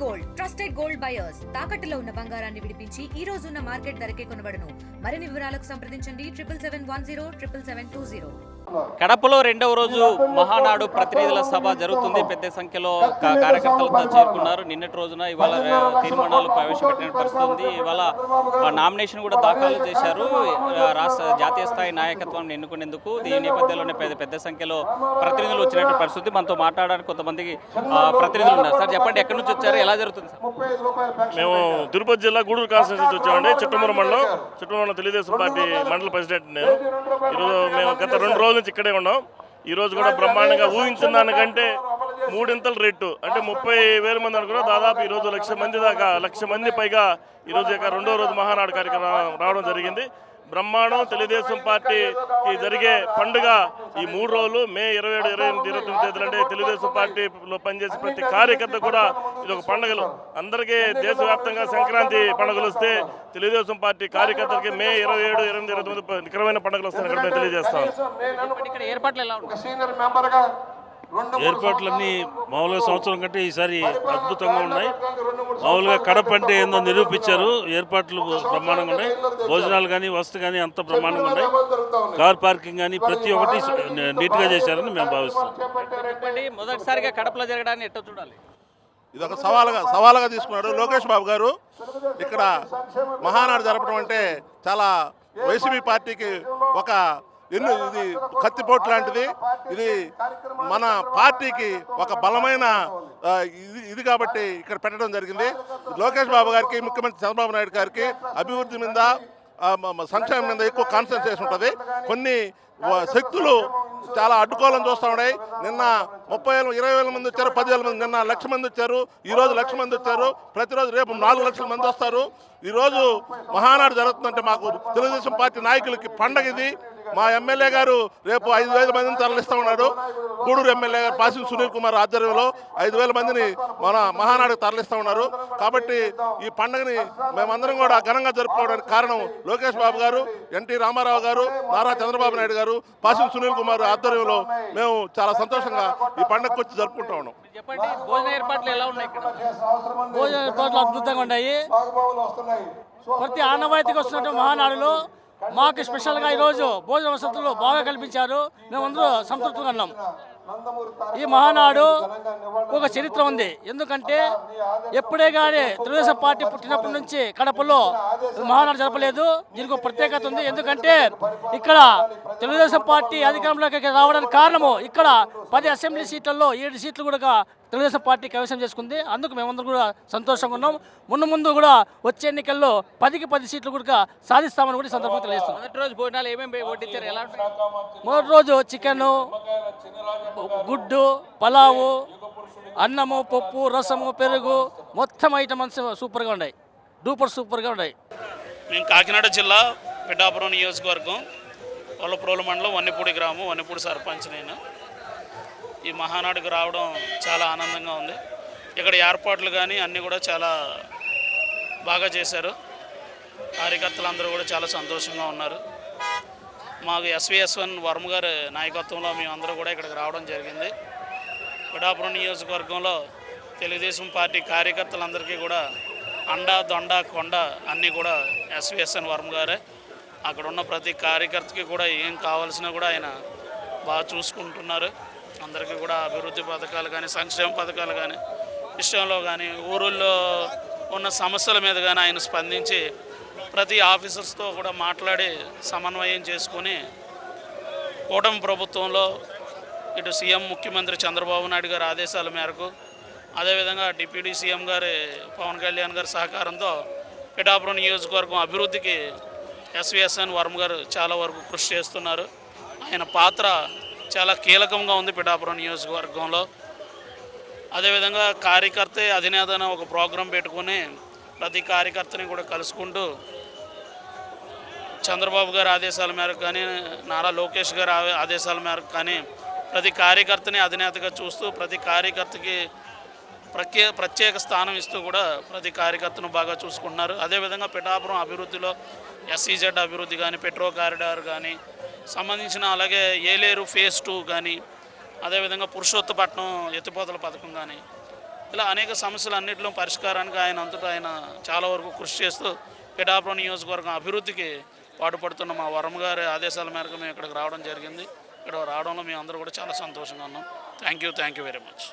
Gold trusted gold buyers తాకట్టులో ఉన్న బంగారాన్ని విడిపించి ఈ రోజు ఉన్న మార్కెట్ ధరకే కొనబడును. మరిన్ని వివరాలకు సంప్రదించండి 77107720. కడపలో రెండవ రోజు మహానాడు ప్రతినిధుల సభ జరుగుతుంది. పెద్ద సంఖ్యలో కార్యకర్తలతో చేరుకున్నారు. నిన్నటి రోజున ఇవాళ తీర్మానాలు ప్రవేశపెట్టిన పరిస్థితి ఉంది. ఇవాళ నామినేషన్ కూడా దాఖలు చేశారు రాష్ట్ర జాతీయ స్థాయి నాయకత్వాన్ని ఎన్నుకునేందుకు. ఈ నేపథ్యంలోనే పెద్ద సంఖ్యలో ప్రతినిధులు వచ్చినట్టు పరిస్థితి. మనతో మాట్లాడడానికి కొంతమంది ప్రతినిధులు ఉన్నారు. సార్ చెప్పండి, ఎక్కడి నుంచి వచ్చారు, ఎలా జరుగుతుంది సార్? మేము తిరుపతి జిల్లా గూడూరు కాన్స్టిట్యూన్సీ వచ్చామండి. చిట్టమూరు మండలం తెలుగుదేశం పార్టీ మండల ప్రెసిడెంట్ నేను. ఈరోజు మేము గత 2 రోజుల నుంచి ఇక్కడే ఉన్నాం. ఈరోజు కూడా బ్రహ్మాండంగా ఊహించిన దానికంటే 3 రేటు అంటే 30,000 మంది అనుకున్నా. దాదాపు ఈరోజు 1,00,000 మంది దాకా 1,00,000 మంది పైగా ఈరోజు రెండో రోజు మహానాడు కార్యక్రమం రావడం జరిగింది. బ్రహ్మాండం తెలుగుదేశం పార్టీకి జరిగే పండుగ ఈ 3 రోజులు మే 27, 28, 29 తేదీలు అంటే తెలుగుదేశం పార్టీలో పనిచేసే ప్రతి కార్యకర్త కూడా ఇది ఒక పండుగలు. అందరికీ దేశవ్యాప్తంగా సంక్రాంతి పండుగలు వస్తే తెలుగుదేశం పార్టీ కార్యకర్తలకి మే 27, 28, 29 నికరమైన పండుగలు వస్తాయని మేము తెలియజేస్తాం. ఏర్పాట్లన్నీ మామూలుగా సంవత్సరం కంటే ఈసారి అద్భుతంగా ఉన్నాయి. మామూలుగా కడప అంటే ఏందో నిరూపించారు. ఏర్పాట్లు బ్రహ్మాండంగా ఉన్నాయి. భోజనాలు కానీ వసతి కానీ అంత బ్రహ్మాండంగా ఉన్నాయి. కార్ పార్కింగ్ కానీ ప్రతి ఒక్కటి నీట్గా చేశారని మేము భావిస్తాం. మొదటిసారిగా కడపలో జరగడాన్ని ఎట్టో చూడాలి. ఇది ఒక సవాలుగా తీసుకున్నాడు లోకేష్ బాబు గారు. ఇక్కడ మహానాడు జరపడం అంటే చాలా వైసీపీ పార్టీకి ఒక ఇది కత్తిపోటు లాంటిది. ఇది మన పార్టీకి ఒక బలమైన ఇది కాబట్టి ఇక్కడ పెట్టడం జరిగింది. లోకేష్ బాబు గారికి, ముఖ్యమంత్రి చంద్రబాబు నాయుడు గారికి అభివృద్ధి మీద సంక్షేమం మీద ఎక్కువ కాన్సన్ట్రేషన్ ఉంటుంది. కొన్ని శక్తులు చాలా అడ్డుకోవాలని చూస్తూ ఉన్నాయి. నిన్న 30,000, 20,000 మంది వచ్చారు, 10,000 మంది, నిన్న 1,00,000 మంది వచ్చారు, ఈరోజు 1,00,000 మంది వచ్చారు. ప్రతిరోజు రేపు 4,00,000 మంది వస్తారు. ఈరోజు మహానాడు జరుగుతుందంటే మాకు తెలుగుదేశం పార్టీ నాయకులకి పండగ ఇది. మా ఎమ్మెల్యే గారు రేపు 5,000 మందిని తరలిస్తూ ఉన్నాడు. గూడూరు ఎమ్మెల్యే గారు పాసిం సునీల్ కుమార్ ఆధ్వర్యంలో 5,000 మందిని మన మహానాడుకు తరలిస్తూ ఉన్నారు. కాబట్టి ఈ పండుగని మేమందరం కూడా ఘనంగా జరుపుకోవడానికి కారణం లోకేష్ బాబు గారు, ఎన్టీ రామారావు గారు, నారా చంద్రబాబు నాయుడు గారు, పాసిం సునీల్ కుమార్ ఆధ్వర్యంలో మేము చాలా సంతోషంగా ఈ పండుగకు వచ్చి జరుపుకుంటా ఉన్నాం. భోజన ఏర్పాట్లు ఎలా ఉన్నాయి? భోజన ఏర్పాట్లు అద్భుతంగా ఉన్నాయి. ప్రతి ఆనవాయితీకి వస్తున్నట్టు మహానాడులో మాకు స్పెషల్గా ఈరోజు భోజన వసతులు బాగా కల్పించారు. మేమందరూ సంతృప్తిగా ఉన్నాం. ఈ మహానాడు ఒక చరిత్ర ఉంది. ఎందుకంటే ఎప్పుడే కానీ తెలుగుదేశం పార్టీ పుట్టినప్పటి నుంచి కడపలో మహానాడు జరపలేదు. దీనికి ఒక ప్రత్యేకత ఉంది. ఎందుకంటే ఇక్కడ తెలుగుదేశం పార్టీ అధికారంలోకి రావడానికి కారణము ఇక్కడ 10 అసెంబ్లీ సీట్లలో 7 సీట్లు కూడా తెలుగుదేశం పార్టీ కైవసం చేసుకుంది. అందుకు మేమందరం కూడా సంతోషంగా ఉన్నాం. ముందు కూడా వచ్చే ఎన్నికల్లో 10కి 10 సీట్లు కూడా సాధిస్తామని కూడా సందర్భంగా తెలియజేస్తాం. మొదటి రోజు భోజనాలు ఏమేమి వడ్డించారు? ఎలా? మొదటి రోజు చికెను, గుడ్డు, పలావు, అన్నము, పప్పు, రసము, పెరుగు, మొత్తం ఐటమ్స్ సూపర్గా ఉన్నాయి. సూపర్గా ఉన్నాయి. మేము కాకినాడ జిల్లా పిఠాపురం నియోజకవర్గం వల్లప్రోలు మండలం వన్నెపూడి గ్రామం, వన్నెపూడి సర్పంచ్ నేను. ఈ మహానాడుకు రావడం చాలా ఆనందంగా ఉంది. ఇక్కడ ఏర్పాట్లు కానీ అన్నీ కూడా చాలా బాగా చేశారు. కార్యకర్తలందరూ కూడా చాలా సంతోషంగా ఉన్నారు. మాకు SV/S1 వర్మ గారి నాయకత్వంలో మేమందరూ కూడా ఇక్కడికి రావడం జరిగింది. పిఠాపురం నియోజకవర్గంలో తెలుగుదేశం పార్టీ కార్యకర్తలందరికీ కూడా అండా, దొండ, కొండ అన్నీ కూడా SV/S1 వర్మ గారే. అక్కడ ఉన్న ప్రతి కార్యకర్తకి కూడా ఏం కావాల్సినా కూడా ఆయన బాగా చూసుకుంటున్నారు. అందరికీ కూడా అభివృద్ధి పథకాలు కానీ, సంక్షేమ పథకాలు కానీ, విషయంలో కానీ, ఊరుల్లో ఉన్న సమస్యల మీద కానీ ఆయన స్పందించి ప్రతి ఆఫీసర్స్తో కూడా మాట్లాడి సమన్వయం చేసుకొని కూటమి ప్రభుత్వంలో ఇటు సీఎం ముఖ్యమంత్రి చంద్రబాబు నాయుడు గారి ఆదేశాల మేరకు, అదేవిధంగా డిప్యూటీ సీఎం గారి పవన్ కళ్యాణ్ గారి సహకారంతో పిఠాపురం నియోజకవర్గం అభివృద్ధికి SV/S1 వర్మ గారు చాలా వరకు కృషి చేస్తున్నారు. ఆయన పాత్ర చాలా కీలకంగా ఉంది పిఠాపురం నియోజకవర్గంలో. అదేవిధంగా కార్యకర్తే అధినేత ఒక ప్రోగ్రాం పెట్టుకుని ప్రతి కార్యకర్తని కూడా కలుసుకుంటూ చంద్రబాబు గారి ఆదేశాల మేరకు కానీ, నారా లోకేష్ గారి ఆదేశాల మేరకు కానీ ప్రతి కార్యకర్తని అధినేతగా చూస్తూ ప్రతి కార్యకర్తకి ప్రత్యేక స్థానం ఇస్తూ కూడా ప్రతి కార్యకర్తను బాగా చూసుకుంటున్నారు. అదేవిధంగా పిఠాపురం అభివృద్ధిలో SEZ అభివృద్ధి కానీ, పెట్రో కారిడార్ కానీ సంబంధించిన, అలాగే ఏలేరు ఫేజ్ 2 కానీ, అదేవిధంగా పురుషోత్తపట్నం ఎత్తిపోతల పథకం కానీ ఇలా అనేక సమస్యలు అన్నింటిలో పరిష్కారానికి ఆయన అంతటా ఆయన చాలా వరకు కృషి చేస్తూ పిఠాపురం నియోజకవర్గం అభివృద్ధికి పాటుపడుతున్న మా వరం గారి ఆదేశాల మేరకు మేము ఇక్కడికి రావడం జరిగింది. ఇక్కడ రావడంలో మేము అందరూ కూడా చాలా సంతోషంగా ఉన్నాం. Thank you very much.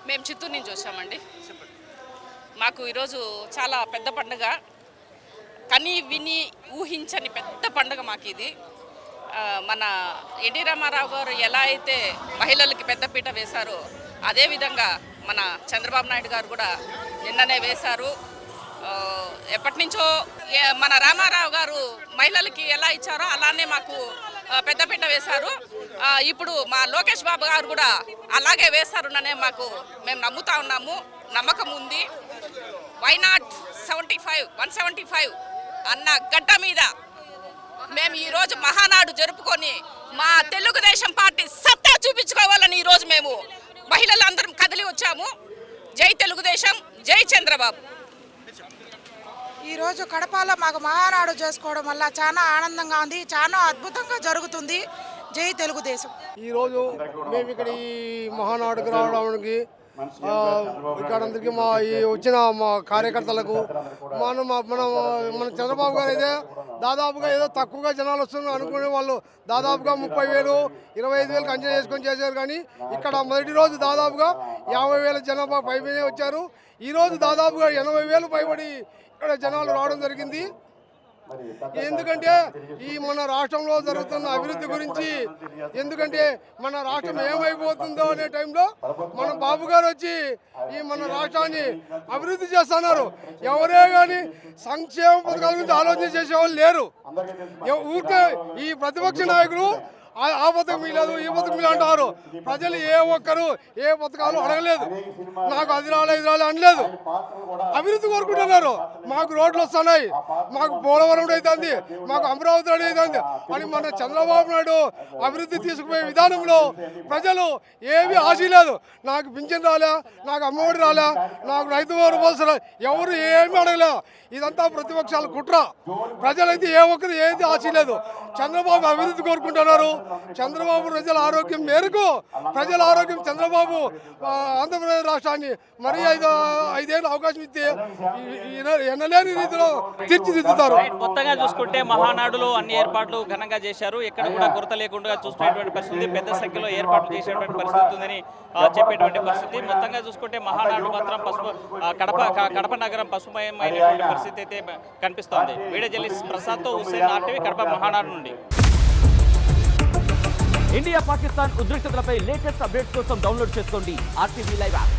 మేము చిత్తూరు నుంచి వచ్చామండి. మాకు ఈరోజు చాలా పెద్ద పండుగ, కని విని ఊహించని పెద్ద పండుగ మాకు ఇది. మన ఎన్టీ రామారావు గారు ఎలా అయితే మహిళలకి పెద్దపీట వేశారో అదేవిధంగా మన చంద్రబాబు నాయుడు గారు కూడా నిన్ననే వేశారు. ఎప్పటి నుంచో మన రామారావు గారు మహిళలకి ఎలా ఇచ్చారో అలానే మాకు పెద్దపీట వేశారు. ఇప్పుడు మా లోకేష్ బాబు గారు కూడా అలాగే వేశారుననే మేము నమ్ముతా ఉన్నాము, నమ్మకం ఉంది. వై నాట్ 175 అన్న గడ్డ మీద మేము ఈరోజు మహానాడు జరుపుకొని మా తెలుగుదేశం పార్టీ సత్తా చూపించుకోవాలని ఈరోజు మేము మహిళలందరం కదిలి వచ్చాము. జై తెలుగుదేశం, జై చంద్రబాబు. ఈరోజు కడపలో మాకు మహానాడు చేసుకోవడం వల్ల చాలా ఆనందంగా ఉంది, చాలా అద్భుతంగా జరుగుతుంది. జై తెలుగుదేశం. ఈరోజు మేము ఇక్కడ ఈ మహానాడుకు రావడానికి ఇక్కడ అందరికీ వచ్చిన మా కార్యకర్తలకు మన చంద్రబాబు గారు అయితే దాదాపుగా ఏదో తక్కువగా జనాలు వస్తున్నారు అనుకునే వాళ్ళు దాదాపుగా 30,000, 25,000 అంచనా చేసుకొని చేశారు. కానీ ఇక్కడ మొదటి రోజు దాదాపుగా 50,000 జనాభా పైబడి వచ్చారు. ఈరోజు దాదాపుగా 80,000 పైబడి ఇక్కడ జనాలు రావడం జరిగింది. ఎందుకంటే ఈ మన రాష్ట్రంలో జరుగుతున్న అభివృద్ధి గురించి, ఎందుకంటే మన రాష్ట్రం ఏమైపోతుందో అనే టైంలో మన బాబు గారు వచ్చి ఈ మన రాష్ట్రాన్ని అభివృద్ధి చేస్తున్నారు. ఎవరే కానీ సంక్షేమ పథకాల గురించి ఆలోచన చేసేవాళ్ళు లేరు. ఊరికే ఈ ప్రతిపక్ష నాయకులు ఆ పథకం లేదు, ఈ పథకం అంటారు. ప్రజలు ఏ ఒక్కరు ఏ పథకాలు అడగలేదు, నాకు అది రాలే ఇది రాలే అనలేదు. అభివృద్ధి కోరుకుంటున్నారు. మాకు రోడ్లు వస్తున్నాయి, మాకు పోలవరం అవుతుంది, మాకు అమరావతి అవుతుంది అని మన చంద్రబాబు నాయుడు అభివృద్ధి తీసుకుపోయే విధానంలో ప్రజలు ఏమీ ఆశ లేదు. నాకు పింఛన్ రాలే, నాకు అమ్మఒడి రాలే, నాకు రైతు భరోసా ఎవరు ఏమీ అడగలే. ఇదంతా ప్రతిపక్షాల కుట్ర. ప్రజలైతే ఏ ఒక్కరు ఏది ఆశ లేదు. చంద్రబాబు అభివృద్ధి కోరుకుంటున్నారు. చంద్రబాబు ప్రజల ఆరోగ్యం మేరకు, ప్రజల ఆరోగ్యం చంద్రబాబు ఆంధ్రప్రదేశ్ రాష్ట్రాన్ని మరి 5 ఏళ్ళు అవకాశం ఇస్తే ఎన్నలేని రీతిలో తీర్చిదిద్దుతారు. మొత్తంగా చూసుకుంటే మహానాడులో అన్ని ఏర్పాట్లు ఘనంగా చేశారు. ఎక్కడ కూడా కొరత లేకుండా చూసుకునేటువంటి పరిస్థితి, పెద్ద సంఖ్యలో ఏర్పాట్లు చేసేటువంటి పరిస్థితి ఉందని చెప్పేటువంటి పరిస్థితి. మొత్తంగా చూసుకుంటే మహానాడు మాత్రం కడప నగరం పసుమయమైనటువంటి పరిస్థితి అయితే కనిపిస్తోంది. వీడియో జర్నలిస్ట్ ప్రసాద్తో హుస్సేన్, RTV కడప మహానాడు నుండి. ఇండియా పాకిస్తాన్ ఉద్రిక్తతలపై లేటెస్ట్ అప్డేట్స్ కోసం డౌన్లోడ్ చేసుకోండి RTV లైవ్ యాప్.